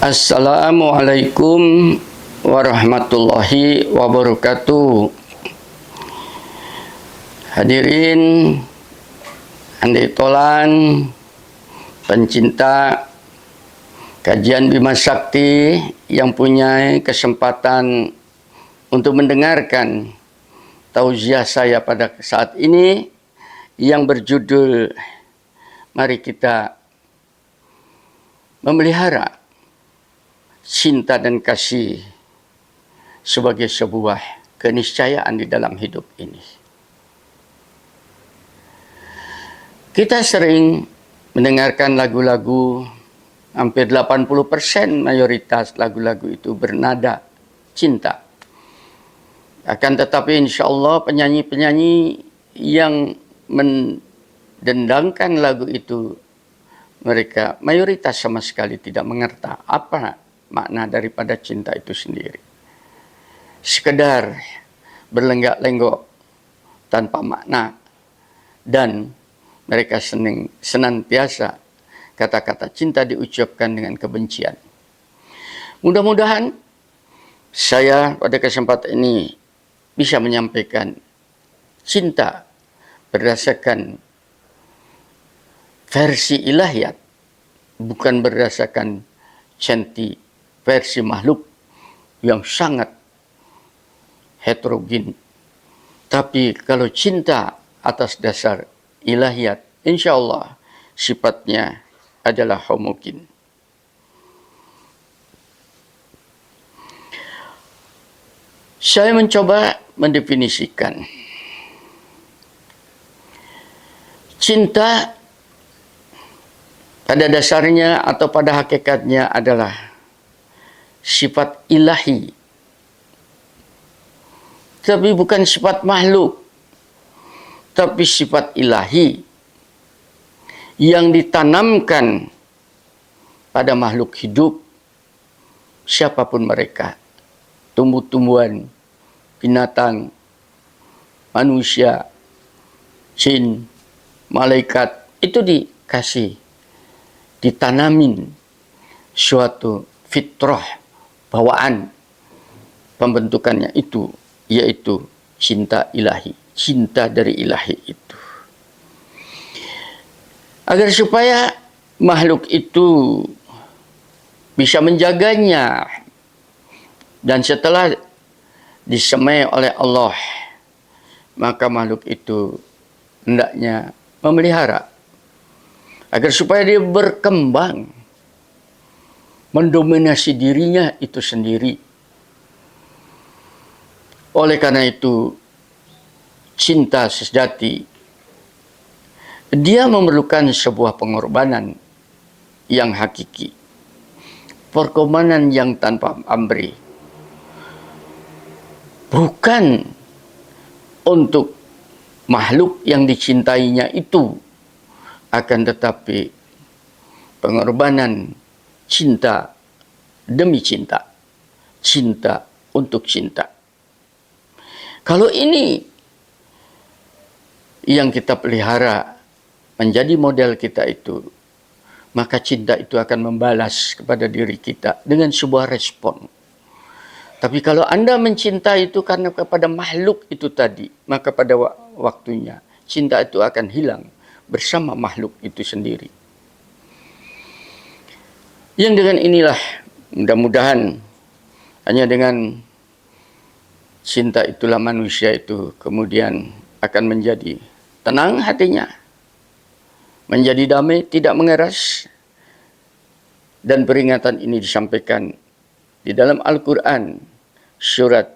Assalamualaikum warahmatullahi wabarakatuh. Hadirin andai tolan pencinta kajian Bima Sakti yang punya kesempatan untuk mendengarkan tausiah saya pada saat ini yang berjudul mari kita memelihara cinta dan kasih sebagai sebuah keniscayaan di dalam hidup ini. Kita sering mendengarkan lagu-lagu, hampir 80% mayoritas lagu-lagu itu bernada cinta. Akan tetapi insya Allah penyanyi-penyanyi yang mendendangkan lagu itu, mereka mayoritas sama sekali tidak mengerti apa makna daripada cinta itu sendiri. Sekedar berlenggak-lenggok tanpa makna, dan mereka senantiasa kata-kata cinta diucapkan dengan kebencian. Mudah-mudahan saya pada kesempatan ini bisa menyampaikan cinta berdasarkan versi ilahiyat, bukan berdasarkan versi makhluk yang sangat heterogen. Tapi kalau cinta atas dasar ilahiyat, insya Allah sifatnya adalah homogen. Saya mencoba mendefinisikan cinta pada dasarnya atau pada hakikatnya adalah sifat ilahi, tapi bukan sifat makhluk, tapi sifat ilahi yang ditanamkan pada makhluk hidup, siapapun mereka, tumbuh-tumbuhan, binatang, manusia, jin, malaikat, itu ditanamin suatu fitrah, bawaan pembentukannya itu, yaitu cinta ilahi, cinta dari ilahi itu. Agar supaya makhluk itu bisa menjaganya, dan setelah disemai oleh Allah, maka makhluk itu hendaknya memelihara agar supaya dia berkembang, mendominasi dirinya itu sendiri. Oleh karena itu, cinta sejati, dia memerlukan sebuah pengorbanan yang hakiki, pengorbanan yang tanpa pamrih, bukan untuk makhluk yang dicintainya itu, akan tetapi pengorbanan cinta demi cinta, cinta untuk cinta. Kalau ini yang kita pelihara menjadi model kita itu, maka cinta itu akan membalas kepada diri kita dengan sebuah respon. Tapi kalau Anda mencintai itu karena kepada makhluk itu tadi, maka pada waktunya cinta itu akan hilang bersama makhluk itu sendiri. Yang dengan inilah, mudah-mudahan hanya dengan cinta itulah manusia itu kemudian akan menjadi tenang hatinya, menjadi damai, tidak mengeras. Dan peringatan ini disampaikan di dalam Al-Quran, surat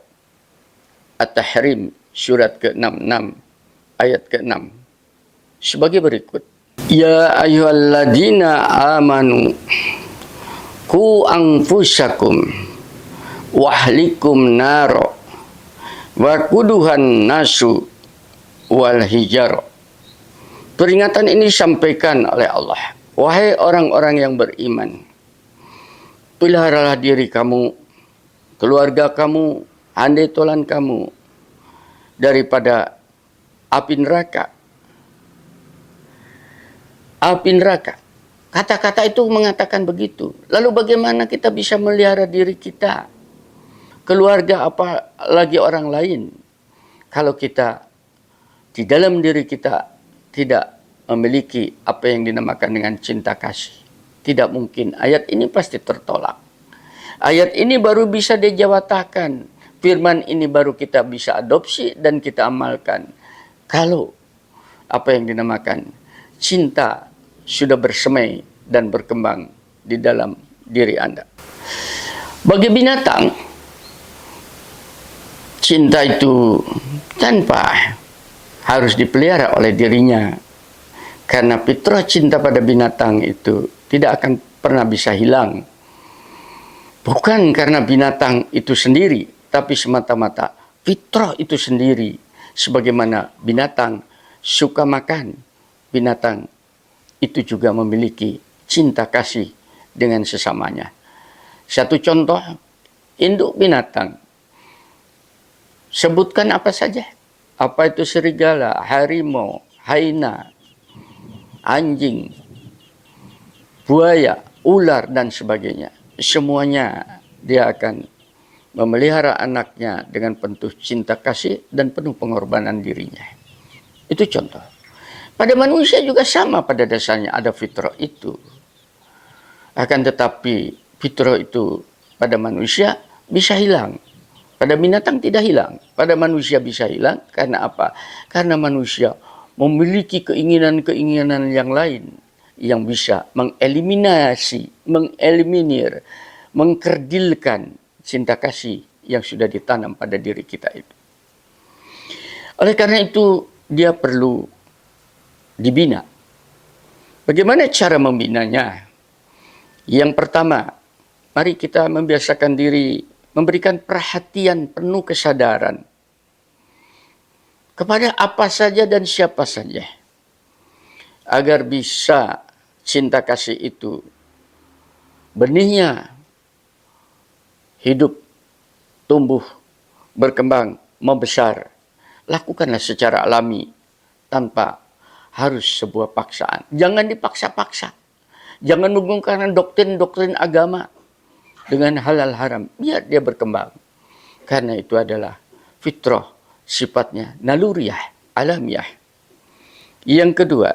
At-Tahrim, surat ke-66, ayat ke-6. Sebagai berikut. Ya ayyuhalladzina amanu qu anfusakum wahlikum naro wa kuduhan nasu wal hijar. Peringatan ini disampaikan oleh Allah. Wahai orang-orang yang beriman, peliharalah diri kamu, keluarga kamu, andai tolan kamu daripada api neraka. Api neraka. Kata-kata itu mengatakan begitu. Lalu bagaimana kita bisa melihara diri kita, keluarga, apa lagi orang lain, kalau kita di dalam diri kita tidak memiliki apa yang dinamakan dengan cinta kasih? Tidak mungkin. Ayat ini pasti tertolak. Ayat ini baru bisa dijawatakan. Firman ini baru kita bisa adopsi dan kita amalkan kalau apa yang dinamakan cinta sudah bersemai dan berkembang di dalam diri Anda. Bagi binatang, cinta itu tanpa harus dipelihara oleh dirinya. Karena fitrah cinta pada binatang itu tidak akan pernah bisa hilang. Bukan karena binatang itu sendiri, tapi semata-mata fitrah itu sendiri. Sebagaimana binatang suka makan, binatang itu juga memiliki cinta kasih dengan sesamanya. Satu contoh, induk binatang. Sebutkan apa saja. Apa itu serigala, harimau, hyena, anjing, buaya, ular, dan sebagainya. Semuanya dia akan memelihara anaknya dengan penuh cinta kasih dan penuh pengorbanan dirinya. Itu contoh. Pada manusia juga sama, pada dasarnya ada fitrah itu. Akan tetapi fitrah itu pada manusia bisa hilang. Pada binatang tidak hilang. Pada manusia bisa hilang. Karena apa? Karena manusia memiliki keinginan-keinginan yang lain yang bisa mengeliminasi, mengeliminir, mengkerdilkan cinta kasih yang sudah ditanam pada diri kita itu. Oleh karena itu, dia perlu dibina. Bagaimana cara membinanya? Yang pertama, mari kita membiasakan diri memberikan perhatian penuh kesadaran kepada apa saja dan siapa saja, agar bisa cinta kasih itu benihnya hidup, tumbuh, berkembang, membesar. Lakukanlah secara alami tanpa harus sebuah paksaan. Jangan dipaksa-paksa. Jangan menggunakan doktrin-doktrin agama dengan halal haram. Biar dia berkembang. Karena itu adalah fitrah, sifatnya naluriah, alamiah. Yang kedua,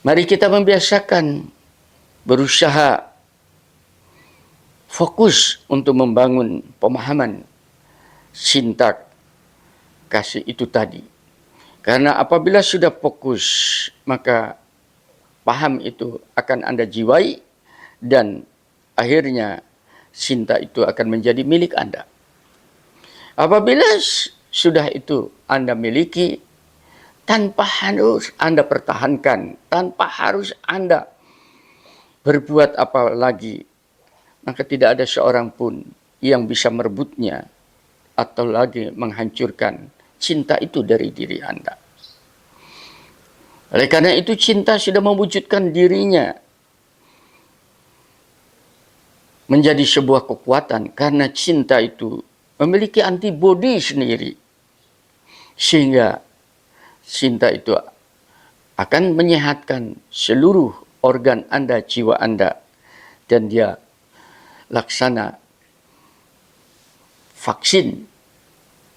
mari kita membiasakan berusaha fokus untuk membangun pemahaman cinta kasih itu tadi. Karena apabila sudah fokus, maka paham itu akan Anda jiwai dan akhirnya cinta itu akan menjadi milik Anda. Apabila sudah itu Anda miliki, tanpa harus Anda pertahankan, tanpa harus Anda berbuat apa lagi, maka tidak ada seorang pun yang bisa merebutnya atau lagi menghancurkan cinta itu dari diri Anda. Oleh karena itu cinta sudah mewujudkan dirinya menjadi sebuah kekuatan, karena cinta itu memiliki antibodi sendiri. Sehingga cinta itu akan menyehatkan seluruh organ Anda, jiwa Anda. Dan dia laksana vaksin,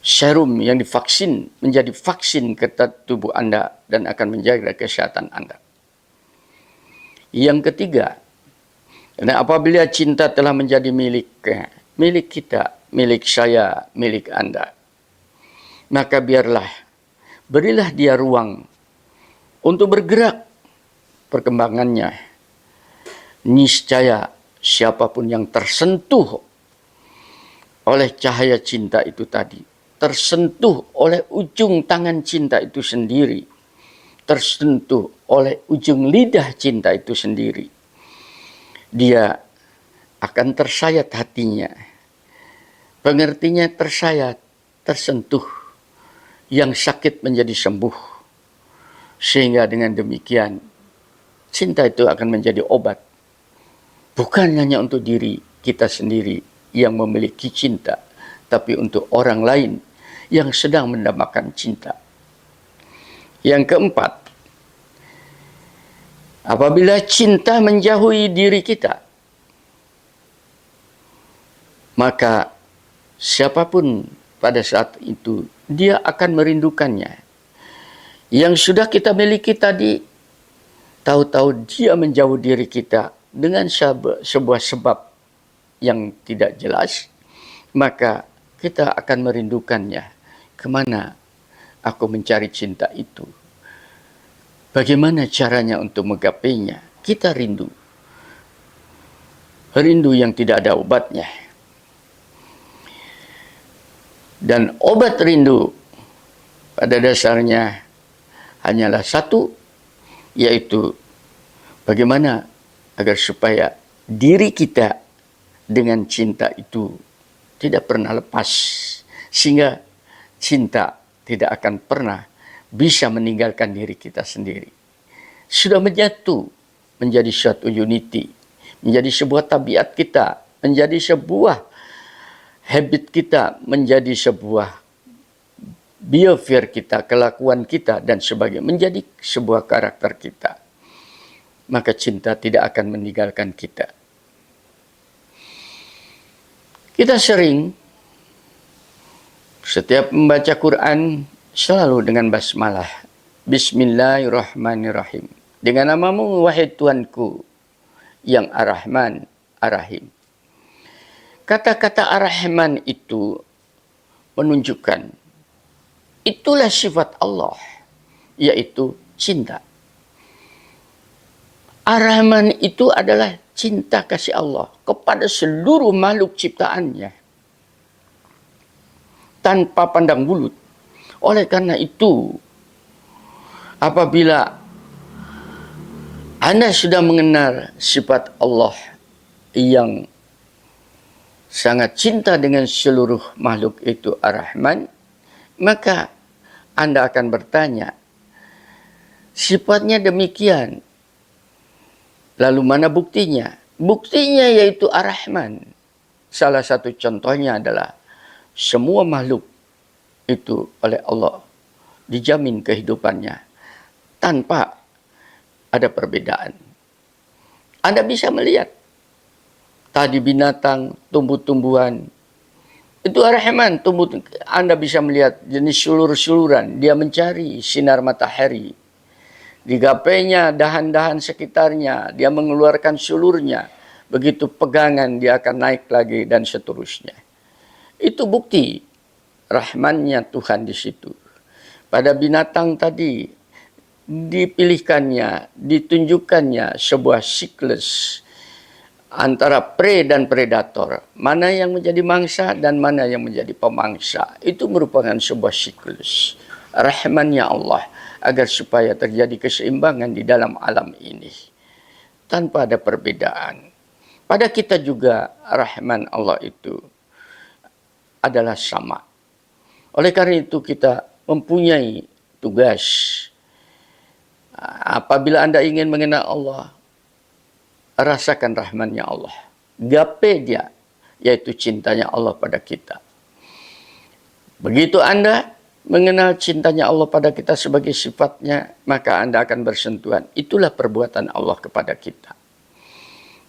serum yang divaksin menjadi vaksin ke tubuh Anda dan akan menjaga kesehatan Anda. Yang ketiga, dan apabila cinta telah menjadi milik kita, milik saya, milik Anda, maka berilah dia ruang untuk bergerak perkembangannya. Niscaya siapapun yang tersentuh oleh cahaya cinta itu tadi, tersentuh oleh ujung tangan cinta itu sendiri, tersentuh oleh ujung lidah cinta itu sendiri, dia akan tersayat hatinya. Pengertinya tersayat, tersentuh, yang sakit menjadi sembuh. Sehingga dengan demikian, cinta itu akan menjadi obat. Bukan hanya untuk diri kita sendiri yang memiliki cinta, tapi untuk orang lain yang sedang mendambakan cinta. Yang keempat, Apabila cinta menjauhi diri kita, maka siapapun pada saat itu dia akan merindukannya. Yang sudah kita miliki tadi, tahu-tahu dia menjauh diri kita dengan sebuah sebab yang tidak jelas, maka kita akan merindukannya. Kemana aku mencari cinta itu? Bagaimana caranya untuk menggapainya? Kita rindu. Rindu yang tidak ada obatnya. Dan obat rindu pada dasarnya hanyalah satu, yaitu bagaimana agar supaya diri kita dengan cinta itu tidak pernah lepas, sehingga cinta tidak akan pernah bisa meninggalkan diri kita sendiri. Sudah menyatu menjadi suatu unity, menjadi sebuah tabiat kita, menjadi sebuah habit kita, menjadi sebuah behavior kita, kelakuan kita, dan sebagainya, menjadi sebuah karakter kita. Maka cinta tidak akan meninggalkan kita. Kita sering setiap membaca Quran selalu dengan basmalah. Bismillahirrahmanirrahim. Dengan namamu wahai Tuanku yang Ar-Rahman, Ar-Rahim. Kata-kata Ar-Rahman itu menunjukkan itulah sifat Allah, yaitu cinta. Ar-Rahman itu adalah cinta kasih Allah kepada seluruh makhluk ciptaannya, tanpa pandang bulu. Oleh karena itu, apabila Anda sudah mengenal sifat Allah yang sangat cinta dengan seluruh makhluk itu Ar-Rahman, maka Anda akan bertanya, sifatnya demikian, lalu mana buktinya? Buktinya yaitu Ar-Rahman. Salah satu contohnya adalah semua makhluk itu oleh Allah dijamin kehidupannya tanpa ada perbedaan. Anda bisa melihat tadi binatang, tumbuh-tumbuhan, itu Ar-Rahman. Anda bisa melihat jenis sulur-suluran, dia mencari sinar matahari. Digapainya dahan-dahan sekitarnya, dia mengeluarkan sulurnya. Begitu pegangan dia akan naik lagi dan seterusnya. Itu bukti rahmannya Tuhan di situ. Pada binatang tadi dipilihkannya, ditunjukkannya sebuah siklus antara prey dan predator. Mana yang menjadi mangsa dan mana yang menjadi pemangsa. Itu merupakan sebuah siklus rahmannya Allah agar supaya terjadi keseimbangan di dalam alam ini tanpa ada perbedaan. Pada kita juga rahman Allah itu adalah sama. Oleh karena itu kita mempunyai tugas. Apabila Anda ingin mengenal Allah, rasakan rahmannya Allah. Gapai dia, yaitu cintanya Allah pada kita. Begitu Anda mengenal cintanya Allah pada kita sebagai sifatnya, maka Anda akan bersentuhan. Itulah perbuatan Allah kepada kita.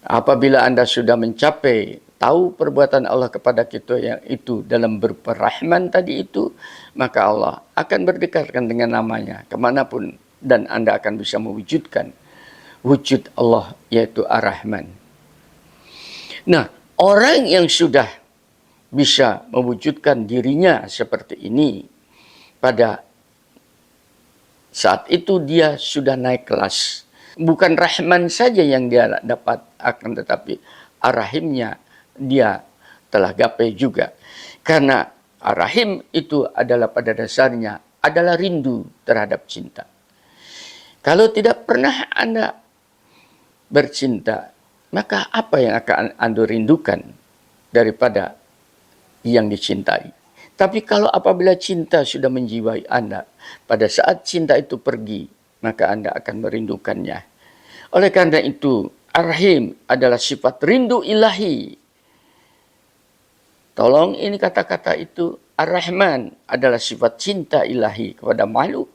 Apabila Anda sudah mencapai tahu perbuatan Allah kepada kita yang itu dalam berupa rahman tadi itu, maka Allah akan berdekatkan dengan namanya kemanapun, dan Anda akan bisa mewujudkan wujud Allah yaitu Ar-Rahman. Nah, orang yang sudah bisa mewujudkan dirinya seperti ini, pada saat itu dia sudah naik kelas. Bukan Rahman saja yang dia dapat, akan tetapi Ar-Rahimnya dia telah gapai juga. Karena Ar-Rahim itu adalah pada dasarnya adalah rindu terhadap cinta. Kalau tidak pernah Anda bercinta, maka apa yang akan Anda rindukan daripada yang dicintai? Tapi kalau apabila cinta sudah menjiwai Anda, pada saat cinta itu pergi, maka Anda akan merindukannya. Oleh karena itu, Ar-Rahim adalah sifat rindu ilahi. Tolong ini kata-kata itu, Ar-Rahman adalah sifat cinta ilahi kepada makhluk.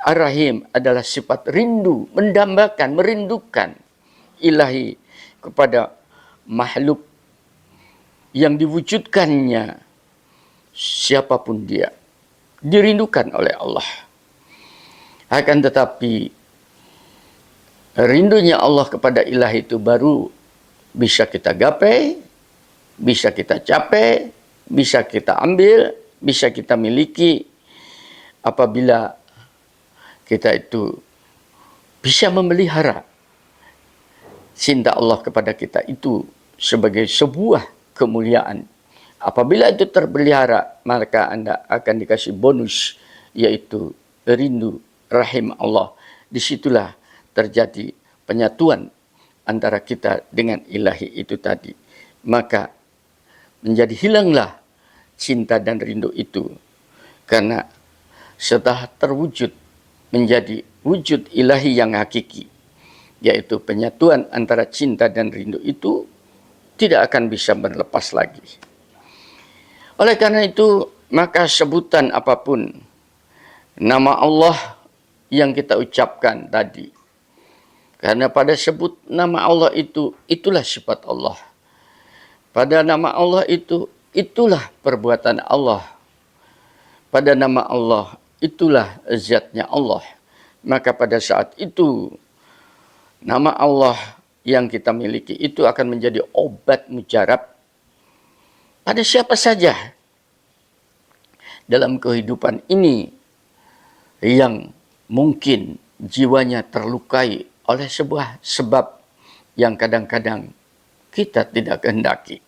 Ar-Rahim adalah sifat rindu, mendambakan, merindukan ilahi kepada makhluk yang diwujudkannya siapapun dia. Dirindukan oleh Allah. Akan tetapi rindunya Allah kepada ilahi itu baru bisa kita gapai, bisa kita capai, bisa kita ambil, bisa kita miliki apabila kita itu bisa memelihara cinta Allah kepada kita itu sebagai sebuah kemuliaan. Apabila itu terpelihara, maka Anda akan dikasih bonus, yaitu rindu rahim Allah. Disitulah terjadi penyatuan antara kita dengan ilahi itu tadi. Maka menjadi hilanglah cinta dan rindu itu. Karena setelah terwujud menjadi wujud ilahi yang hakiki, yaitu penyatuan antara cinta dan rindu itu tidak akan bisa berlepas lagi. Oleh karena itu, maka sebutan apapun nama Allah yang kita ucapkan tadi, karena pada sebut nama Allah itu, itulah sifat Allah. Pada nama Allah itu, itulah perbuatan Allah. Pada nama Allah, itulah zatnya Allah. Maka pada saat itu, nama Allah yang kita miliki itu akan menjadi obat mujarab pada siapa saja dalam kehidupan ini yang mungkin jiwanya terlukai oleh sebuah sebab yang kadang-kadang kita tidak kehendaki.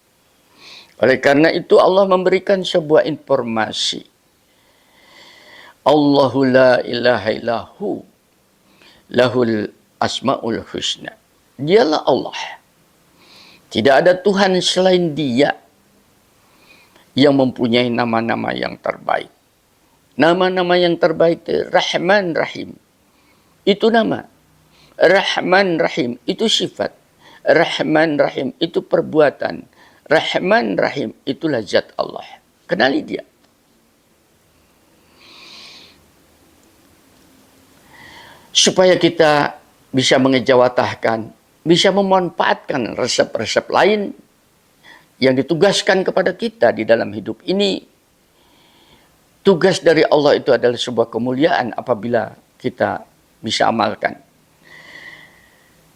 Oleh karena itu Allah memberikan sebuah informasi. Allahu la ilaha illahu lahul asma'ul husna. Dialah Allah. Tidak ada Tuhan selain Dia yang mempunyai nama-nama yang terbaik. Nama-nama yang terbaik itu Rahman Rahim. Itu nama. Rahman Rahim itu sifat. Rahman Rahim itu perbuatan. Rahman Rahim itulah zat Allah. Kenali Dia. Supaya kita bisa mengejawatahkan, bisa memanfaatkan resep-resep lain yang ditugaskan kepada kita di dalam hidup ini. Tugas dari Allah itu adalah sebuah kemuliaan apabila kita bisa amalkan.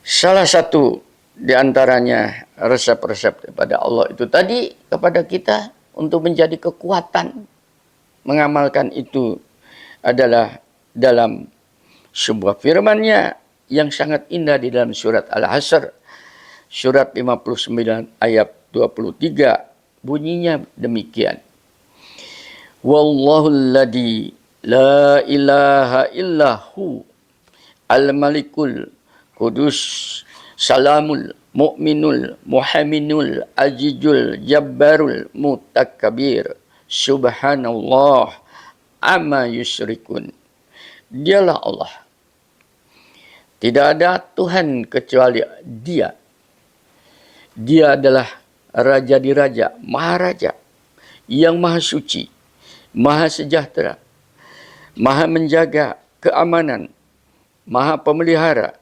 Salah satu di antaranya resep-resep daripada Allah itu tadi kepada kita untuk menjadi kekuatan mengamalkan itu adalah dalam sebuah firman-Nya yang sangat indah di dalam surat Al-Hasr, surat 59 ayat 23, bunyinya demikian. Wallahu alladhi la ilaha illahu al-malikul qudus salamul mu'minul muhaminul ajijul jabbarul mutakabbir subhanallah amma yusyrikun. Dialah Allah. Tidak ada Tuhan kecuali Dia. Dia adalah Raja di Raja, Maharaja, yang Maha Suci, Maha Sejahtera, Maha Menjaga keamanan, Maha Pemelihara,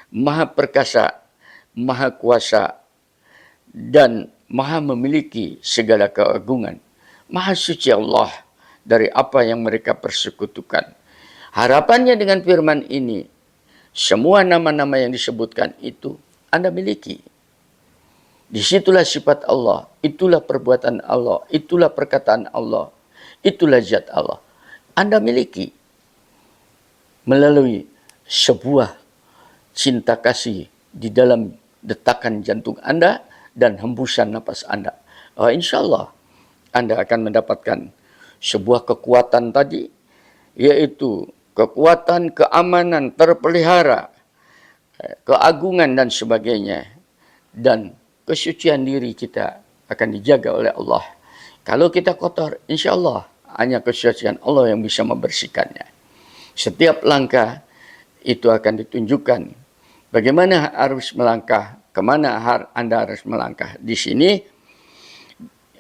Maha Perkasa, Maha Kuasa, dan Maha memiliki segala keagungan. Maha Suci Allah dari apa yang mereka persekutukan. Harapannya dengan firman ini, semua nama-nama yang disebutkan itu Anda miliki. Disitulah sifat Allah, itulah perbuatan Allah, itulah perkataan Allah, itulah zat Allah. Anda miliki melalui sebuah cinta kasih di dalam detakan jantung Anda dan hembusan napas Anda. Insya Allah Anda akan mendapatkan sebuah kekuatan tadi, yaitu kekuatan keamanan terpelihara, keagungan dan sebagainya. Dan kesucian diri kita akan dijaga oleh Allah. Kalau kita kotor, insya Allah hanya kesucian Allah yang bisa membersihkannya. Setiap langkah itu akan ditunjukkan bagaimana harus melangkah, kemana Anda harus melangkah di sini.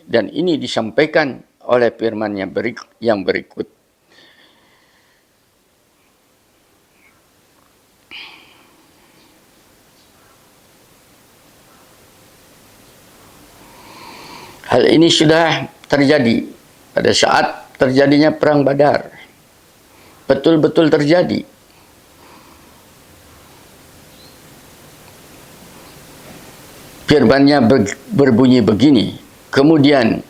Dan ini disampaikan oleh firman yang berikut. Hal ini sudah terjadi pada saat terjadinya Perang Badar. Betul-betul terjadi. Firman-Nya berbunyi begini. Kemudian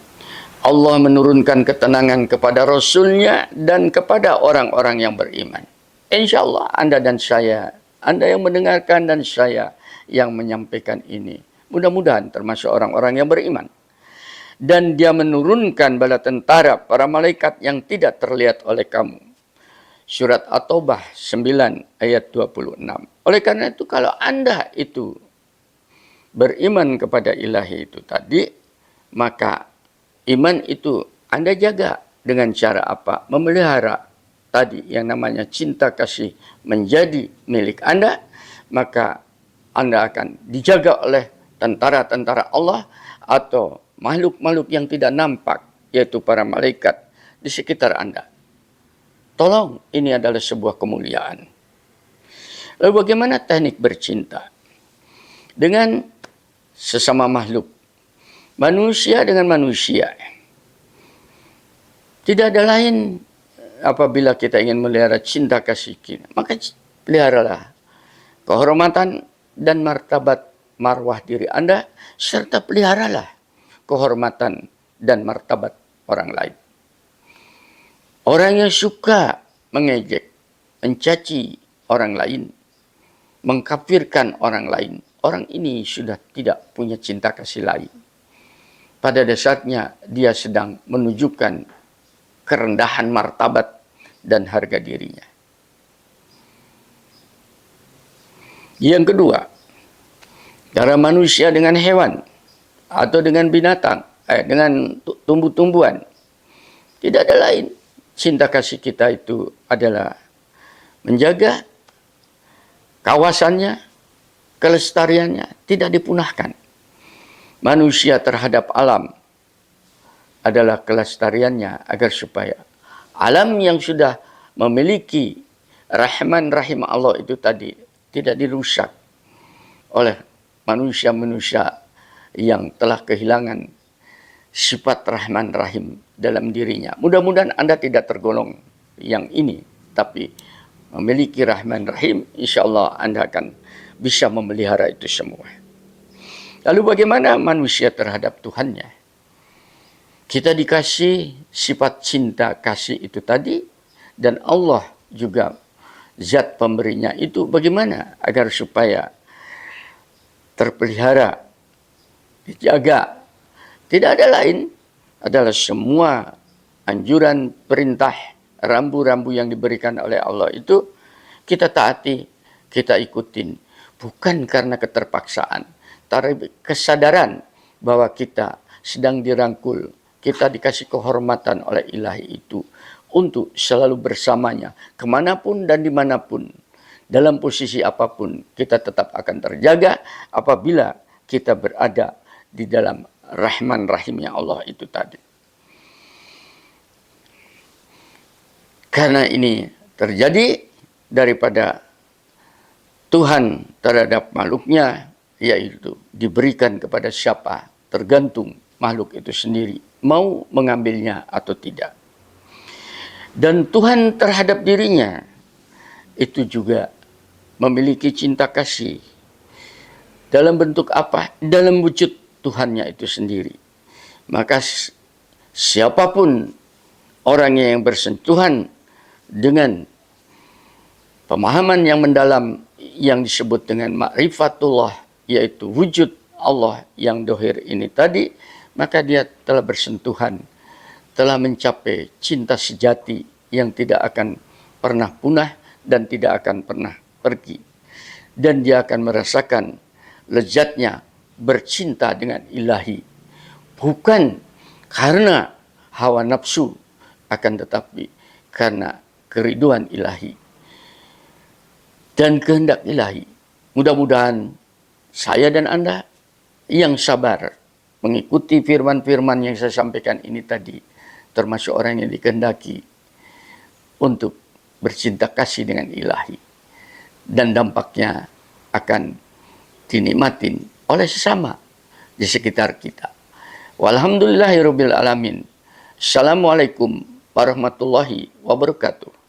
Allah menurunkan ketenangan kepada Rasul-Nya dan kepada orang-orang yang beriman. Insya Allah Anda dan saya, Anda yang mendengarkan dan saya yang menyampaikan ini, mudah-mudahan termasuk orang-orang yang beriman. Dan Dia menurunkan bala tentara para malaikat yang tidak terlihat oleh kamu. Surat At-Taubah 9 ayat 26. Oleh karena itu kalau Anda itu beriman kepada ilahi itu tadi, maka iman itu Anda jaga dengan cara apa? Memelihara tadi yang namanya cinta kasih menjadi milik Anda, maka Anda akan dijaga oleh tentara-tentara Allah atau makhluk-makhluk yang tidak nampak, yaitu para malaikat di sekitar Anda. Tolong, ini adalah sebuah kemuliaan. Lalu bagaimana teknik bercinta? Dengan sesama makhluk. Manusia dengan manusia. Tidak ada lain apabila kita ingin melihara cinta kasih kita. Maka peliharalah kehormatan dan martabat marwah diri Anda, serta peliharalah kehormatan dan martabat orang lain. Orang yang suka mengejek, mencaci orang lain, mengkafirkan orang lain, orang ini sudah tidak punya cinta kasih lain. Pada dasarnya dia sedang menunjukkan kerendahan martabat dan harga dirinya. Yang kedua, cara manusia dengan hewan atau dengan binatang, dengan tumbuh-tumbuhan, tidak ada lain. Cinta kasih kita itu adalah menjaga kawasannya, kelestariannya tidak dipunahkan. Manusia terhadap alam adalah kelestariannya agar supaya alam yang sudah memiliki rahman rahim Allah itu tadi tidak dirusak oleh manusia-manusia yang telah kehilangan sifat rahman rahim dalam dirinya. Mudah-mudahan Anda tidak tergolong yang ini, tapi memiliki rahman rahim, insya Allah Anda akan bisa memelihara itu semua. Lalu bagaimana manusia terhadap Tuhannya? Kita dikasih sifat cinta kasih itu tadi, dan Allah juga zat pemberinya itu bagaimana agar supaya terpelihara, dijaga. Tidak ada lain adalah semua anjuran, perintah, rambu-rambu yang diberikan oleh Allah itu kita taati, kita ikutin. Bukan karena keterpaksaan, tapi kesadaran bahwa kita sedang dirangkul, kita dikasih kehormatan oleh ilahi itu untuk selalu bersamanya, kemanapun dan dimanapun, dalam posisi apapun, kita tetap akan terjaga apabila kita berada di dalam rahman rahimnya Allah itu tadi. Karena ini terjadi daripada Tuhan terhadap makhluknya, yaitu diberikan kepada siapa, tergantung makhluk itu sendiri mau mengambilnya atau tidak. Dan Tuhan terhadap dirinya itu juga memiliki cinta kasih. Dalam bentuk apa? Dalam wujud Tuhannya itu sendiri. Maka siapapun orangnya yang bersentuhan dengan pemahaman yang mendalam yang disebut dengan ma'rifatullah, yaitu wujud Allah yang dohir ini tadi, maka dia telah bersentuhan, telah mencapai cinta sejati yang tidak akan pernah punah dan tidak akan pernah pergi. Dan dia akan merasakan lezatnya bercinta dengan ilahi, bukan karena hawa nafsu, akan tetapi karena keriduan ilahi dan kehendak ilahi. Mudah-mudahan saya dan Anda yang sabar mengikuti firman-firman yang saya sampaikan ini tadi, termasuk orang yang dikehendaki untuk bercinta kasih dengan ilahi, dan dampaknya akan dinikmatin oleh sesama di sekitar kita. Walhamdulillahirabbil alamin. Assalamualaikum warahmatullahi wabarakatuh.